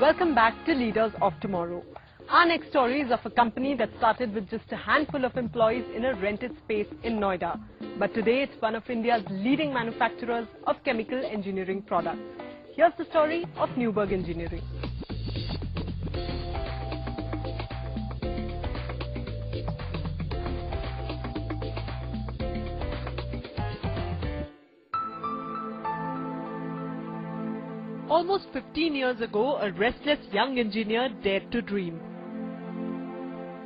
Welcome back to Leaders of Tomorrow. Our next story is of a company that started with just a handful of employees in a rented space in Noida. But today it's one of India's leading manufacturers of chemical engineering products. Here's the story of Nuberg Engineering. Almost 15 years ago, a restless young engineer dared to dream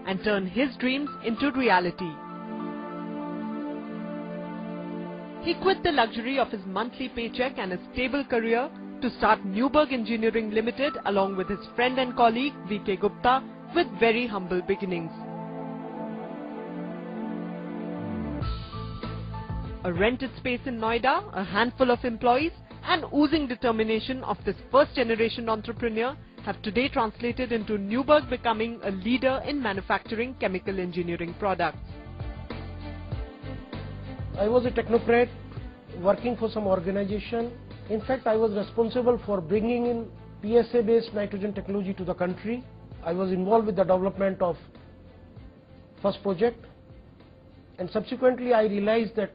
and turn his dreams into reality. He quit the luxury of his monthly paycheck and a stable career to start Nuberg Engineering Ltd along with his friend and colleague V.K. Gupta with very humble beginnings. A rented space in Noida, a handful of employees, and oozing determination of this first-generation entrepreneur have today translated into Nuberg becoming a leader in manufacturing chemical engineering products. I was a technocrat working for some organization. In fact, I was responsible for bringing in PSA-based nitrogen technology to the country. I was involved with the development of first project, and subsequently I realized that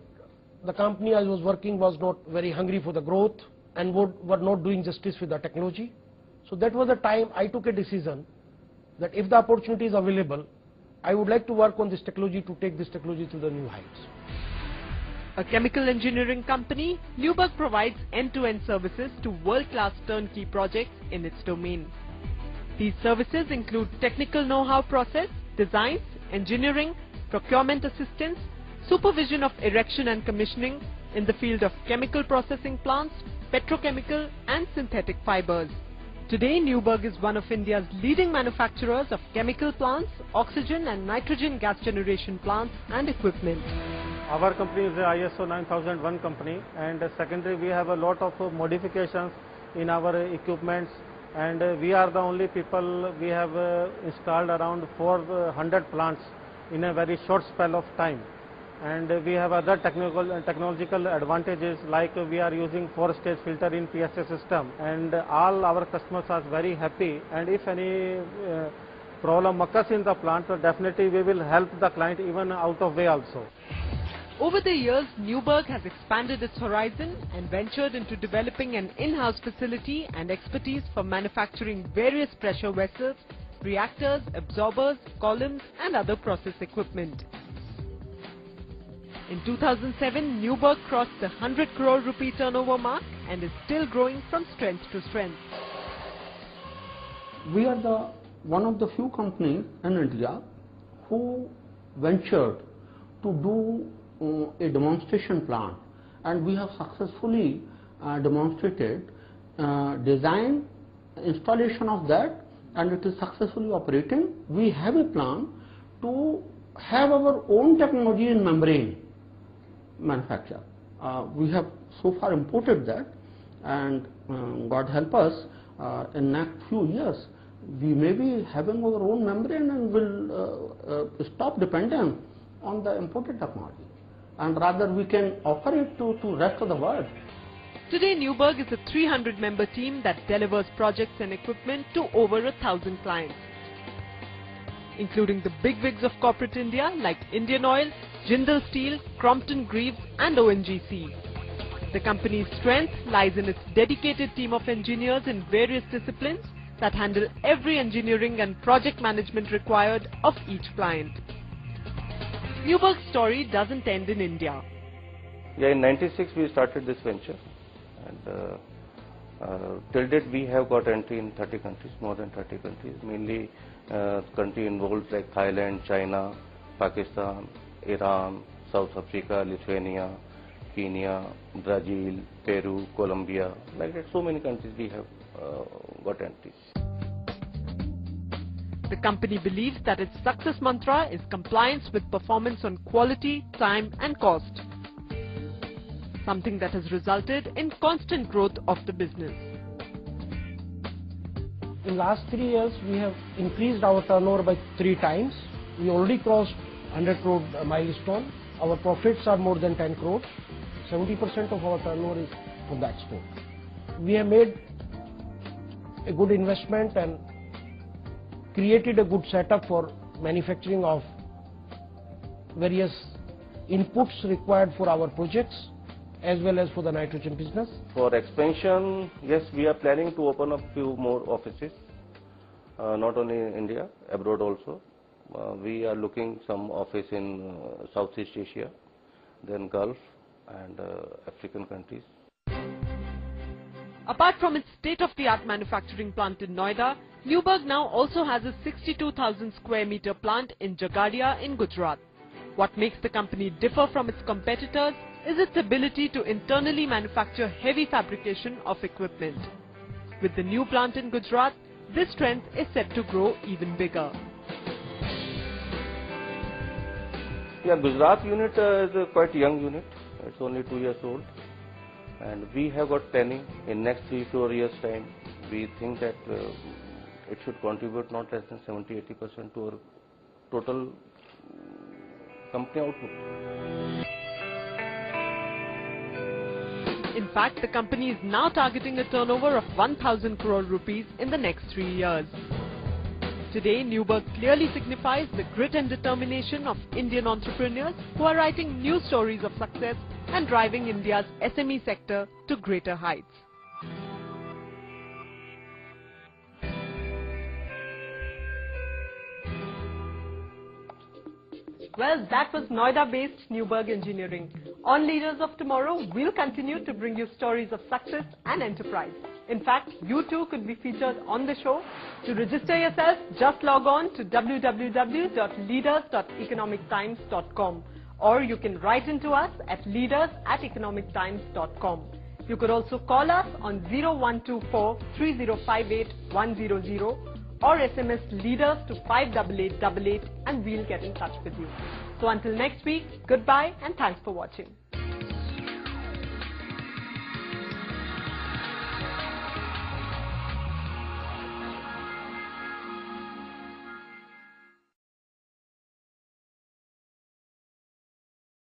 the company I was working was not very hungry for the growth and were not doing justice with the technology. So that was the time I took a decision that if the opportunity is available, I would like to work on this technology to take this technology to the new heights. A chemical engineering company, Nuberg provides end-to-end services to world-class turnkey projects in its domain. These services include technical know-how process, designs, engineering, procurement assistance, supervision of erection and commissioning in the field of chemical processing plants, petrochemical and synthetic fibers. Today, Nuberg is one of India's leading manufacturers of chemical plants, oxygen and nitrogen gas generation plants and equipment. Our company is the ISO 9001 company, and secondly we have a lot of modifications in our equipments, and we are the only people, we have installed around 400 plants in a very short spell of time. And we have other technological advantages, like we are using 4-stage filter in PSA system, and all our customers are very happy, and if any problem occurs in the plant, so definitely we will help the client even out of way also. Over the years, Nuberg has expanded its horizon and ventured into developing an in-house facility and expertise for manufacturing various pressure vessels, reactors, absorbers, columns and other process equipment. In 2007, Nuberg crossed the 100 crore rupee turnover mark and is still growing from strength to strength. We are one of the few companies in India who ventured to do a demonstration plant, and we have successfully demonstrated design, installation of that, and it is successfully operating. We have a plan to have our own technology in membrane manufacture. We have so far imported that, and God help us, in next few years we may be having our own membrane and will stop dependence on the imported technology, and rather we can offer it to rest of the world. Today, Nuberg is a 300-member team that delivers projects and equipment to over 1,000 clients, including the bigwigs of corporate India like Indian Oil, Jindal Steel, Crompton Greaves and ONGC. The company's strength lies in its dedicated team of engineers in various disciplines that handle every engineering and project management required of each client. Nuberg's story doesn't end in India. Yeah, in '96 we started this venture, and till date we have got entry in 30 countries, more than 30 countries, mainly country involved like Thailand, China, Pakistan, Iran, South Africa, Lithuania, Kenya, Brazil, Peru, Colombia, like that. So many countries we have got entries. The company believes that its success mantra is compliance with performance on quality, time and cost, something that has resulted in constant growth of the business. In last 3 years, we have increased our turnover by 3 times. We already crossed 100 crore milestone. Our profits are more than 10 crores. 70% of our turnover is from that scope. We have made a good investment and created a good setup for manufacturing of various inputs required for our projects as well as for the nitrogen business. For expansion, yes, we are planning to open up few more offices, not only in India, abroad also. We are looking some office in Southeast Asia, then Gulf and African countries. Apart from its state-of-the-art manufacturing plant in Noida, Nuberg now also has a 62,000 square meter plant in Jagadia in Gujarat. What makes the company differ from its competitors is its ability to internally manufacture heavy fabrication of equipment. With the new plant in Gujarat, this strength is set to grow even bigger. Yeah, Gujarat unit is a quite young unit. It's only 2 years old. And we have got planning in next 3-4 years time. We think that it should contribute not less than 70-80% to our total company output. In fact, the company is now targeting a turnover of 1,000 crore rupees in the next 3 years. Today, Nuberg clearly signifies the grit and determination of Indian entrepreneurs who are writing new stories of success and driving India's SME sector to greater heights. Well, that was Noida-based Nuberg Engineering. On Leaders of Tomorrow, we'll continue to bring you stories of success and enterprise. In fact, you too could be featured on the show. To register yourself, just log on to www.leaders.economictimes.com, or you can write into us at leaders@economictimes.com. You could also call us on 0124 3058 100 or SMS leaders to 58888 and we'll get in touch with you. So until next week, goodbye and thanks for watching.